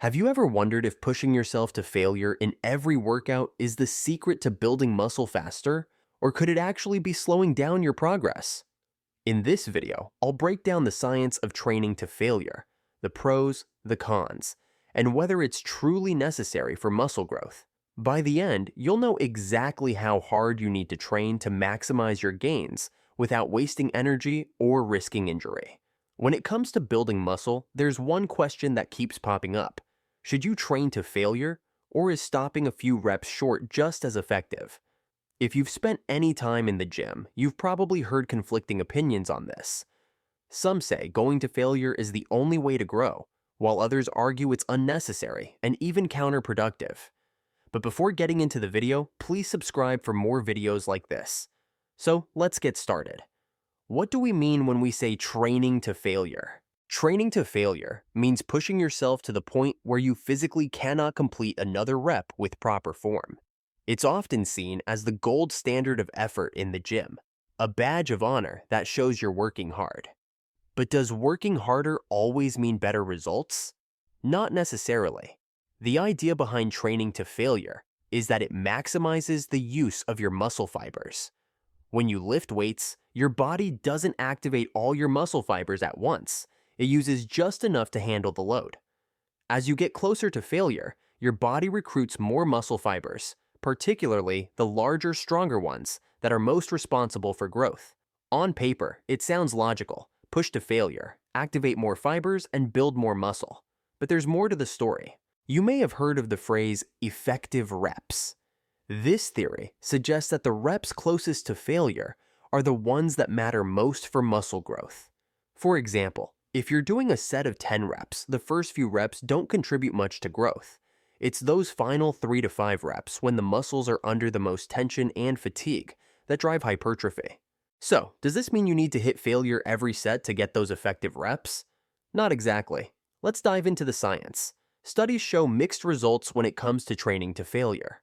Have you ever wondered if pushing yourself to failure in every workout is the secret to building muscle faster, or could it actually be slowing down your progress? In this video, I'll break down the science of training to failure, the pros, the cons, and whether it's truly necessary for muscle growth. By the end, you'll know exactly how hard you need to train to maximize your gains without wasting energy or risking injury. When it comes to building muscle, there's one question that keeps popping up. Should you train to failure, or is stopping a few reps short just as effective? If you've spent any time in the gym, you've probably heard conflicting opinions on this. Some say going to failure is the only way to grow, while others argue it's unnecessary and even counterproductive. But before getting into the video, please subscribe for more videos like this. So let's get started. What do we mean when we say training to failure? Training to failure means pushing yourself to the point where you physically cannot complete another rep with proper form. It's often seen as the gold standard of effort in the gym, a badge of honor that shows you're working hard. But does working harder always mean better results? Not necessarily. The idea behind training to failure is that it maximizes the use of your muscle fibers. When you lift weights, your body doesn't activate all your muscle fibers at once. It uses just enough to handle the load. As you get closer to failure, your body recruits more muscle fibers, particularly the larger, stronger ones that are most responsible for growth. On paper, it sounds logical. Push to failure, activate more fibers, and build more muscle. But there's more to the story. You may have heard of the phrase effective reps. This theory suggests that the reps closest to failure are the ones that matter most for muscle growth. For example, if you're doing a set of 10 reps, the first few reps don't contribute much to growth. It's those final 3 to 5 reps when the muscles are under the most tension and fatigue that drive hypertrophy. So, does this mean you need to hit failure every set to get those effective reps? Not exactly. Let's dive into the science. Studies show mixed results when it comes to training to failure.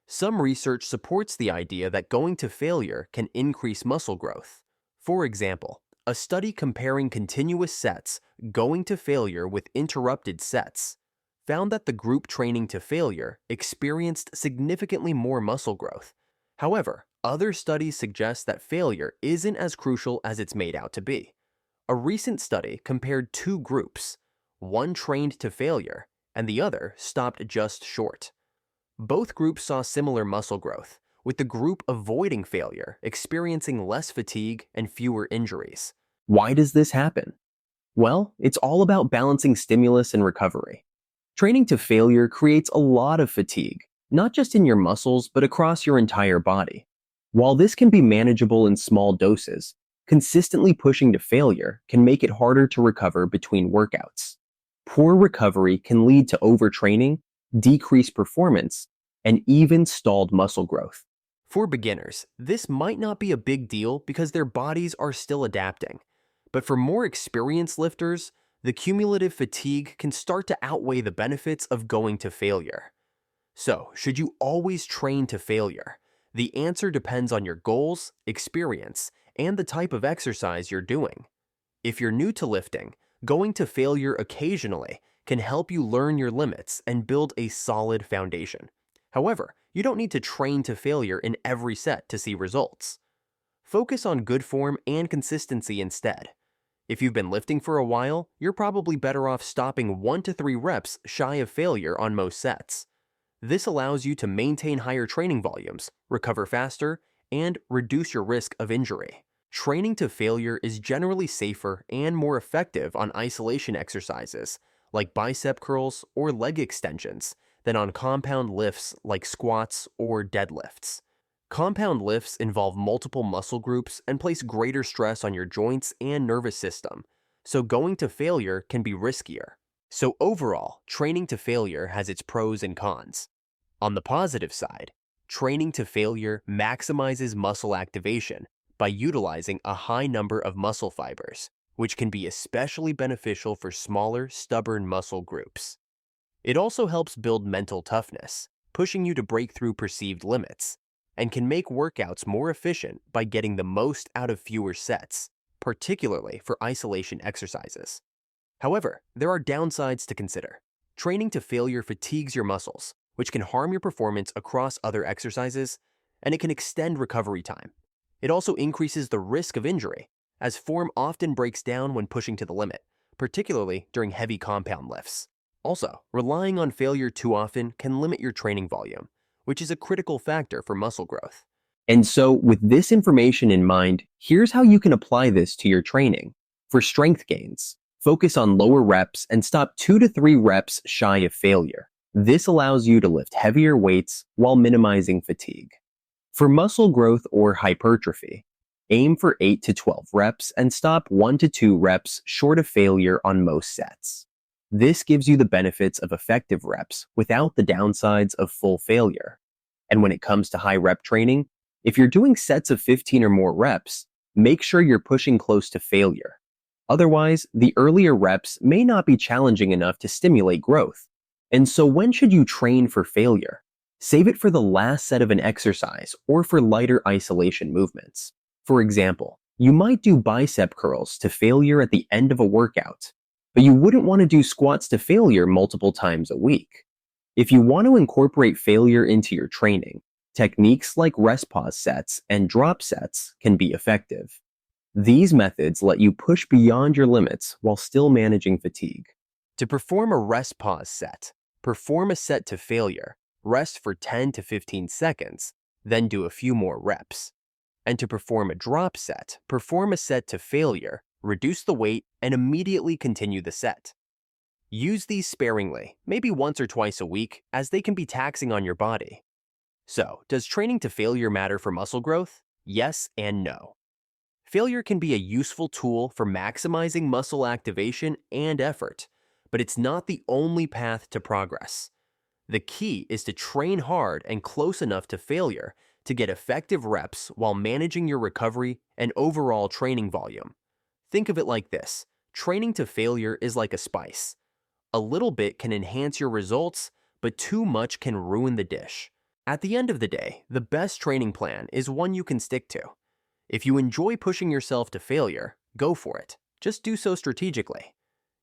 Some research supports the idea that going to failure can increase muscle growth. For example, a study comparing continuous sets going to failure with interrupted sets found that the group training to failure experienced significantly more muscle growth. However, other studies suggest that failure isn't as crucial as it's made out to be. A recent study compared two groups. One trained to failure, and the other stopped just short. Both groups saw similar muscle growth, with the group avoiding failure experiencing less fatigue and fewer injuries. Why does this happen? Well, it's all about balancing stimulus and recovery. Training to failure creates a lot of fatigue, not just in your muscles, but across your entire body. While this can be manageable in small doses, consistently pushing to failure can make it harder to recover between workouts. Poor recovery can lead to overtraining, decreased performance, and even stalled muscle growth. For beginners, this might not be a big deal because their bodies are still adapting. But for more experienced lifters, the cumulative fatigue can start to outweigh the benefits of going to failure. So, should you always train to failure? The answer depends on your goals, experience, and the type of exercise you're doing. If you're new to lifting, going to failure occasionally can help you learn your limits and build a solid foundation. However, you don't need to train to failure in every set to see results. Focus on good form and consistency instead. If you've been lifting for a while, you're probably better off stopping 1 to 3 reps shy of failure on most sets. This allows you to maintain higher training volumes, recover faster, and reduce your risk of injury. Training to failure is generally safer and more effective on isolation exercises, like bicep curls or leg extensions, than on compound lifts like squats or deadlifts. Compound lifts involve multiple muscle groups and place greater stress on your joints and nervous system, so going to failure can be riskier. So overall, training to failure has its pros and cons. On the positive side, training to failure maximizes muscle activation by utilizing a high number of muscle fibers, which can be especially beneficial for smaller, stubborn muscle groups. It also helps build mental toughness, pushing you to break through perceived limits, and can make workouts more efficient by getting the most out of fewer sets, particularly for isolation exercises. However, there are downsides to consider. Training to failure fatigues your muscles, which can harm your performance across other exercises, and it can extend recovery time. It also increases the risk of injury, as form often breaks down when pushing to the limit, particularly during heavy compound lifts. Also, relying on failure too often can limit your training volume, which is a critical factor for muscle growth. And so, with this information in mind, here's how you can apply this to your training. For strength gains, focus on lower reps and stop 2 to 3 reps shy of failure. This allows you to lift heavier weights while minimizing fatigue. For muscle growth or hypertrophy, aim for 8 to 12 reps and stop 1 to 2 reps short of failure on most sets. This gives you the benefits of effective reps without the downsides of full failure. And when it comes to high rep training, if you're doing sets of 15 or more reps, make sure you're pushing close to failure. Otherwise, the earlier reps may not be challenging enough to stimulate growth. And so when should you train for failure? Save it for the last set of an exercise or for lighter isolation movements. For example, you might do bicep curls to failure at the end of a workout, but you wouldn't want to do squats to failure multiple times a week. If you want to incorporate failure into your training, techniques like rest pause sets and drop sets can be effective. These methods let you push beyond your limits while still managing fatigue. To perform a rest pause set, perform a set to failure, rest for 10 to 15 seconds, then do a few more reps. And to perform a drop set, perform a set to failure, reduce the weight, and immediately continue the set. Use these sparingly, maybe once or twice a week, as they can be taxing on your body. So, does training to failure matter for muscle growth? Yes and no. Failure can be a useful tool for maximizing muscle activation and effort, but it's not the only path to progress. The key is to train hard and close enough to failure to get effective reps while managing your recovery and overall training volume. Think of it like this: training to failure is like a spice. A little bit can enhance your results, but too much can ruin the dish. At the end of the day, the best training plan is one you can stick to. If you enjoy pushing yourself to failure, go for it. Just do so strategically.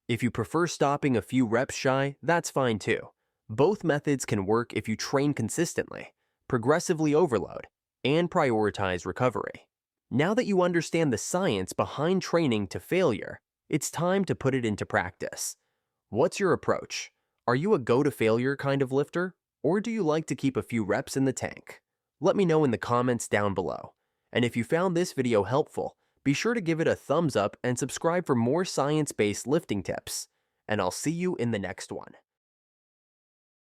If you prefer stopping a few reps shy, that's fine too. Both methods can work if you train consistently, progressively overload, and prioritize recovery. Now that you understand the science behind training to failure, it's time to put it into practice. What's your approach? Are you a go-to-failure kind of lifter, or do you like to keep a few reps in the tank? Let me know in the comments down below. And if you found this video helpful, be sure to give it a thumbs up and subscribe for more science-based lifting tips. And I'll see you in the next one.